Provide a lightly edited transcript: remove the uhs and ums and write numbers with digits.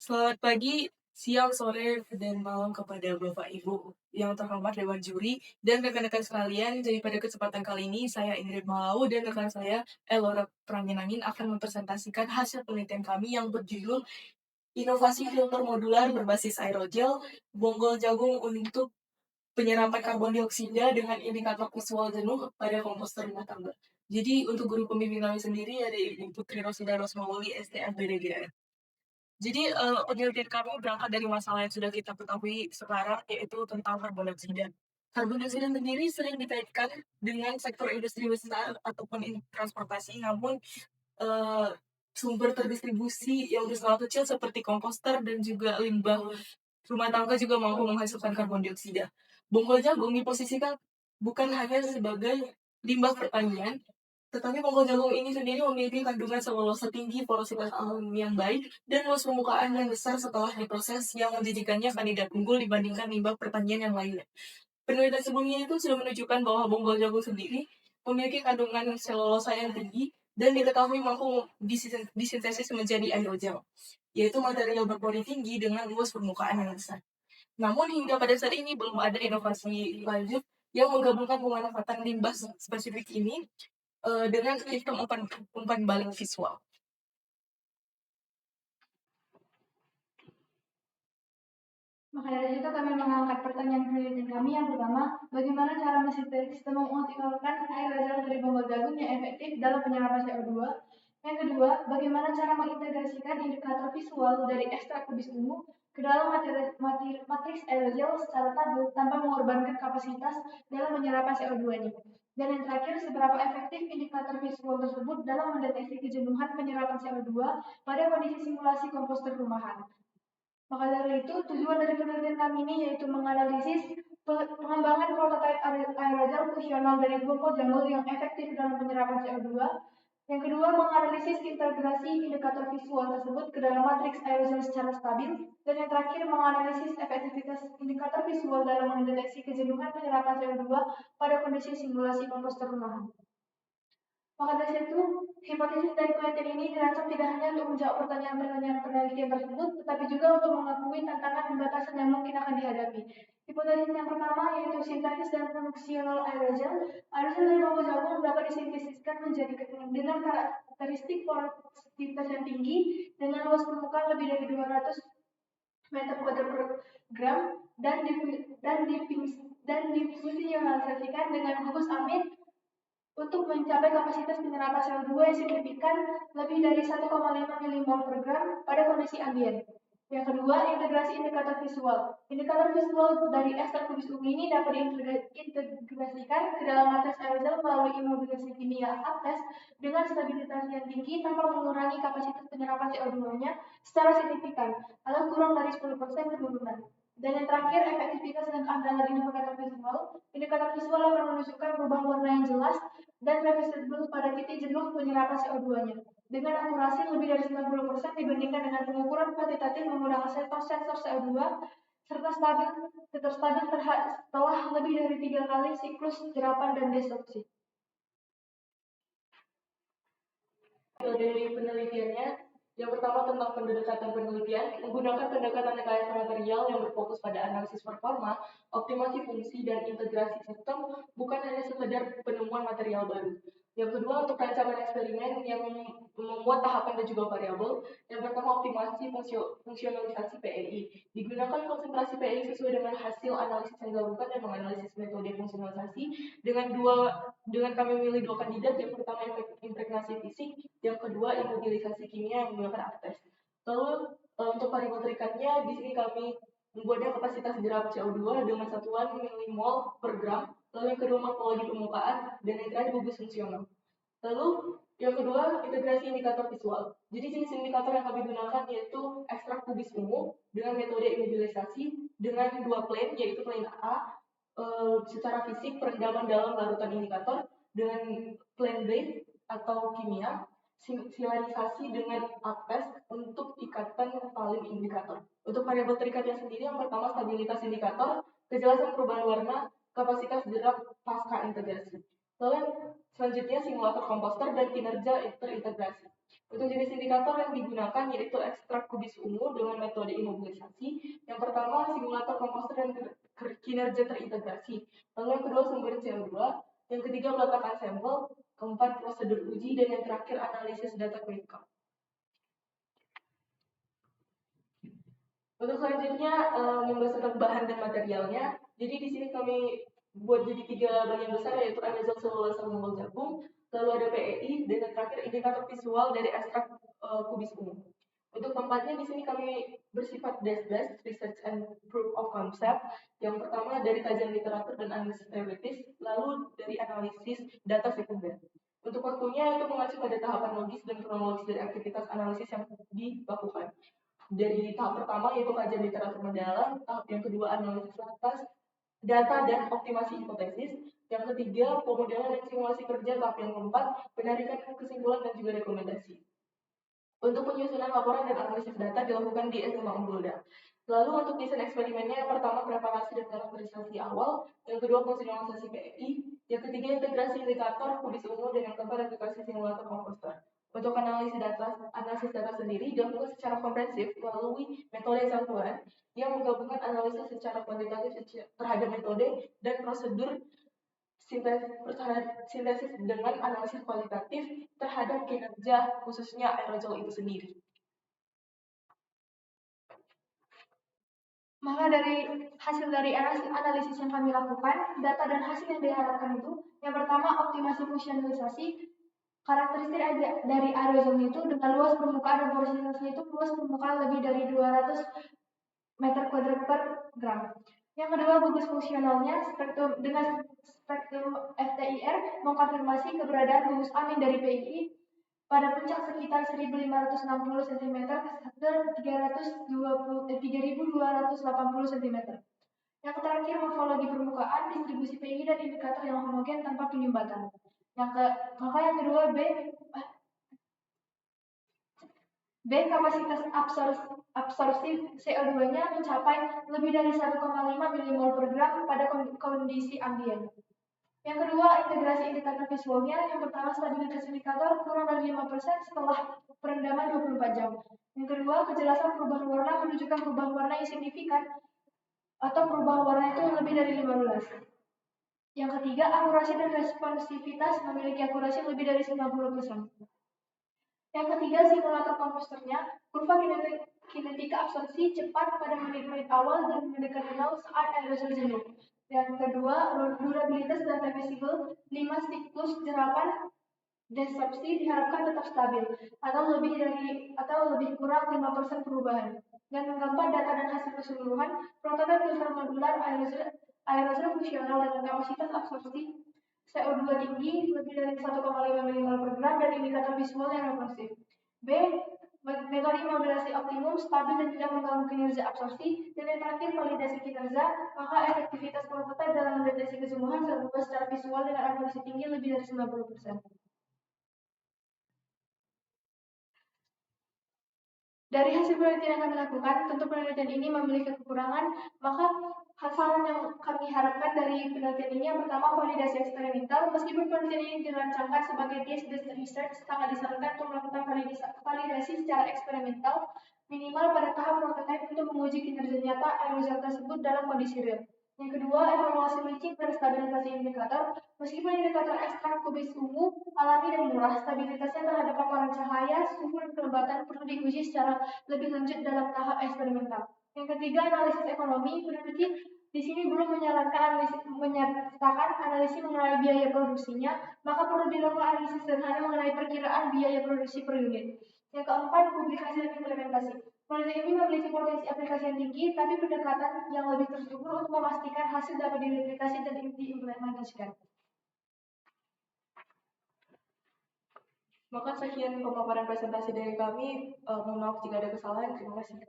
Selamat pagi, siang, sore, dan malam kepada Bapak Ibu yang terhormat Dewan Juri dan rekan-rekan sekalian. Jadi pada kesempatan kali ini saya Ingrid Malau dan rekan saya Elora Pranginangin akan mempresentasikan hasil penelitian kami yang berjudul Inovasi Filter Modular Berbasis Aerogel Bonggol Jagung untuk Penyerapan Karbon Dioksida dengan Indikator Visual Jenuh pada Komposter Rumah Tangga. Jadi untuk guru pembimbing kami sendiri ada Ibu Putri Rosida Rosmawoli, STM BDGR. Jadi, penelitian kami berangkat dari masalah yang sudah kita ketahui sekarang, yaitu tentang karbon dioksida. Karbon dioksida sendiri sering dikaitkan dengan sektor industri besar ataupun transportasi, namun, eee, sumber terdistribusi yang berskala kecil seperti komposter dan juga limbah rumah tangga juga mampu menghasilkan karbon dioksida. Bonggol jagung diposisikan bukan hanya sebagai limbah pertanian, tetapi bonggol jagung ini sendiri memiliki kandungan selulosa tinggi, porositas alum yang baik, dan luas permukaan yang besar setelah diproses yang menjadikannya kandidat unggul dibandingkan limbah pertanian yang lainnya. Penelitian sebelumnya itu sudah menunjukkan bahwa bonggol jagung sendiri memiliki kandungan selulosa yang tinggi dan diketahui mampu disintesis menjadi aerogel, yaitu material berpori tinggi dengan luas permukaan yang besar. Namun hingga pada saat ini belum ada inovasi lanjut yang menggabungkan pemanfaatan limbah spesifik ini dengan sistem umpan balik visual. Maka dari itu kami mengangkat pertanyaan penelitian kami yang pertama, bagaimana cara sistem mengoptimalkan aerosol dari bonggol jagung yang efektif dalam penyerapan CO2? Yang kedua, bagaimana cara mengintegrasikan indikator visual dari ekstrak kubis ungu ke dalam matriks aerosol secara stabil tanpa mengorbankan kapasitas dalam penyerapan CO2-nya? Dan yang terakhir, seberapa efektif indikator visual tersebut dalam mendeteksi kejenuhan penyerapan CO2 pada kondisi simulasi komposter rumahan? Maka dari itu, tujuan dari penelitian kami ini yaitu menganalisis pengembangan prototipe aerosol fungsional dari bonggol jagung yang efektif dalam penyerapan CO2. Yang kedua, menganalisis integrasi indikator visual tersebut ke dalam matriks aerosol secara stabil. Dan yang terakhir, menganalisis efektivitas indikator visual dalam mendeteksi kejenuhan penyerapan CO2 pada kondisi simulasi komposter rumahan. Maka dari itu, hipotesis dari penelitian ini dirancang tidak hanya untuk menjawab pertanyaan-pertanyaan penelitian tersebut, tetapi juga untuk mengakui tantangan dan batasan yang mungkin akan dihadapi. Hipotesis yang pertama yaitu sintesis dan fungsional aerosol. Aerosol dari bonggol jagung dapat disintesiskan menjadi dengan karakteristik porositas yang tinggi dengan luas permukaan lebih dari 200 meter kuadrat per gram dan difungsionalisasikan dengan gugus amid untuk mencapai kapasitas penyerapan CO2 yang signifikan lebih dari 1,5 milimol per gram pada kondisi ambien. Yang kedua, integrasi indikator visual. Indikator visual dari ekstrak kubis ungu ini dapat diintegrasikan ke dalam matriks aerosol melalui imobilisasi kimia APTES dengan stabilitas yang tinggi tanpa mengurangi kapasitas penyerapan CO2-nya secara signifikan atau kurang dari 10% penurunan. Dan yang terakhir, efektivitas dan keandalan indikator visual. Indikator visual akan menunjukkan perubahan warna yang jelas dan reversible pada titik jenuh penyerapan CO2-nya dengan akurasi lebih dari 90% dibandingkan dengan pengukuran kuantitatif menggunakan sensor CO2 serta tetap stabil setelah lebih dari 3 kali siklus serapan dan destruksi. Dari penelitiannya, yang pertama tentang pendekatan penelitian, menggunakan pendekatan rekayasa material yang berfokus pada analisis performa, optimasi fungsi, dan integrasi sistem, bukan hanya sekedar penemuan material baru. Yang kedua, untuk rancangan eksperimen yang memuat tahapan dan juga variabel. Yang pertama, optimasi fungsionalisasi PEI. Digunakan konsentrasi PEI sesuai dengan hasil analisis yang dilakukan dan menganalisis metode fungsionalisasi dengan kami memilih dua kandidat. Yang pertama, impregnasi fisik, yang kedua, imobilisasi kimia yang menggunakan APTES. Lalu untuk variabel terikatnya, di sini kami membuatnya kapasitas jeram CO2 dengan satuan milimol per gram, lalu yang kedua morfologi permukaan, dan yang terakhir gugus fungsional. Lalu yang kedua, integrasi indikator visual. Jadi jenis indikator yang kami gunakan yaitu ekstrak kubis ungu dengan metode imobilisasi dengan dua plane, yaitu plane A secara fisik perendaman dalam larutan indikator, dengan plane B atau kimia silanisasi dengan APTES untuk ikatan valid indikator. Untuk variabel terikatnya sendiri, yang pertama stabilitas indikator, kejelasan perubahan warna, kapasitas jerak pasca integrasi. Lalu selanjutnya simulator komposter dan kinerja terintegrasi. Untuk jenis indikator yang digunakan yaitu ekstrak kubis ungu dengan metode imobilisasi. Yang pertama, simulator komposter dan kinerja terintegrasi. Lalu yang kedua, sumber CO2. Yang ketiga, peletakan sampel. Keempat, prosedur uji. Dan yang terakhir, analisis data klinikal. Untuk selanjutnya, membahas tentang bahan dan materialnya. Jadi di sini kami buat jadi 3 bagian besar, yaitu aerosol selulose mengol jagung, lalu ada PEI, dan yang terakhir indikator visual dari ekstrak kubis ungu. Untuk tempatnya di sini kami bersifat DAS, Research and Proof of Concept. Yang pertama dari kajian literatur dan analisis teoritis, lalu dari analisis data sekunder. Untuk waktunya itu mengacu pada tahapan logis dan kronologis dari aktivitas analisis yang dilakukan. Dari tahap pertama yaitu kajian literatur mendalam, tahap yang kedua analisis atas data dan optimasi hipotesis, yang ketiga pemodelan dan simulasi kerja, tahap yang keempat penarikan kesimpulan dan juga rekomendasi. Untuk penyusunan laporan dan analisis data dilakukan di SMA Unggulda. Lalu untuk desain eksperimennya, yang pertama preparasi dan karakterisasi awal, yang kedua konsinualisasi PEI, yang ketiga integrasi indikator kubis ungu, dan yang keempat aplikasi simulator komposter. Untuk analisis data sendiri dilakukan secara komprehensif melalui metode campuran yang menggabungkan analisis secara kuantitatif terhadap metode dan prosedur sintesis dengan analisis kualitatif terhadap kinerja khususnya aerosol itu sendiri. Maka dari hasil dari analisis yang kami lakukan, data dan hasil yang diharapkan itu, yang pertama optimasi fungsionalisasi, karakteristik dari aerosol itu dengan luas permukaan dan porositasnya itu luas permukaan lebih dari 200 meter kuadrat per gram. Yang kedua, gugus fungsionalnya dengan spektrum FTIR mengkonfirmasi keberadaan gugus amin dari PII pada puncak sekitar 1560 cm ke 3280 cm. Yang terakhir, morfologi permukaan, distribusi PI dan indikator yang homogen tanpa penyumbatan. Maka yang kedua, B kapasitas absorpsi CO2-nya mencapai lebih dari 1,5 mmol per gram pada kondisi ambien. Yang kedua, integrasi indikator visualnya. Yang pertama, stabilitas indikator kurang dari 5% setelah perendaman 24 jam. Yang kedua, kejelasan perubahan warna menunjukkan perubahan warna yang signifikan atau perubahan warna itu lebih dari 15. Yang ketiga, akurasi dan responsivitas memiliki akurasi lebih dari 90%. Yang ketiga, simulator komposternya, kurva kinetika absorpsi cepat pada menit-menit awal dan mendekati nol saat aerosol jenuh. Yang kedua, durabilitas data visible, 5 siklus jerapan desorpsi diharapkan tetap stabil atau lebih kurang 5% perubahan. Dan yang keempat, data dan hasil keseluruhan, prototipe filter modular aerosol fungsional dengan kapasitas absorpsi CO2 tinggi lebih dari 1,5 mmol per gram dan indikator visual yang responsif. B. Metode imobilisasi optimum, stabil dan tidak mengganggu kinerja absorpsi. Dan yang terakhir, validasi kinerja, maka efektivitas prototipe dalam mendeteksi kejenuhan secara visual dengan akurasi tinggi lebih dari 90%. Dari hasil penelitian yang kami lakukan, tentu penelitian ini memiliki kekurangan, maka saran yang kami harapkan dari penelitian ini, yang pertama validasi eksperimental. Meskipun penelitian ini dirancangkan sebagai case-based research, sangat disarankan untuk melakukan validasi secara eksperimental, minimal pada tahap prototipe untuk menguji kinerja nyata aerosol tersebut dalam kondisi real. Yang kedua, evaluasi leaching dan stabilisasi indikator. Meskipun indikator ekstrak kubis ungu alami dan murah, stabilitasnya terhadap paparan cahaya, suhu, dan kelembatan perlu diuji secara lebih lanjut dalam tahap eksperimental. Yang ketiga, analisis ekonomi. Peneliti di sini belum menyatakan analisis mengenai biaya produksinya, maka perlu dilakukan analisis sederhana mengenai perkiraan biaya produksi per unit. Yang keempat, publikasi dan implementasi. Penelitian ini memiliki potensi aplikasi yang tinggi, tapi pendekatan yang lebih terstruktur untuk memastikan hasil dapat direplikasi dan diimplementasikan. Maka sekian pemaparan presentasi dari kami. Mohon maaf jika ada kesalahan. Terima kasih.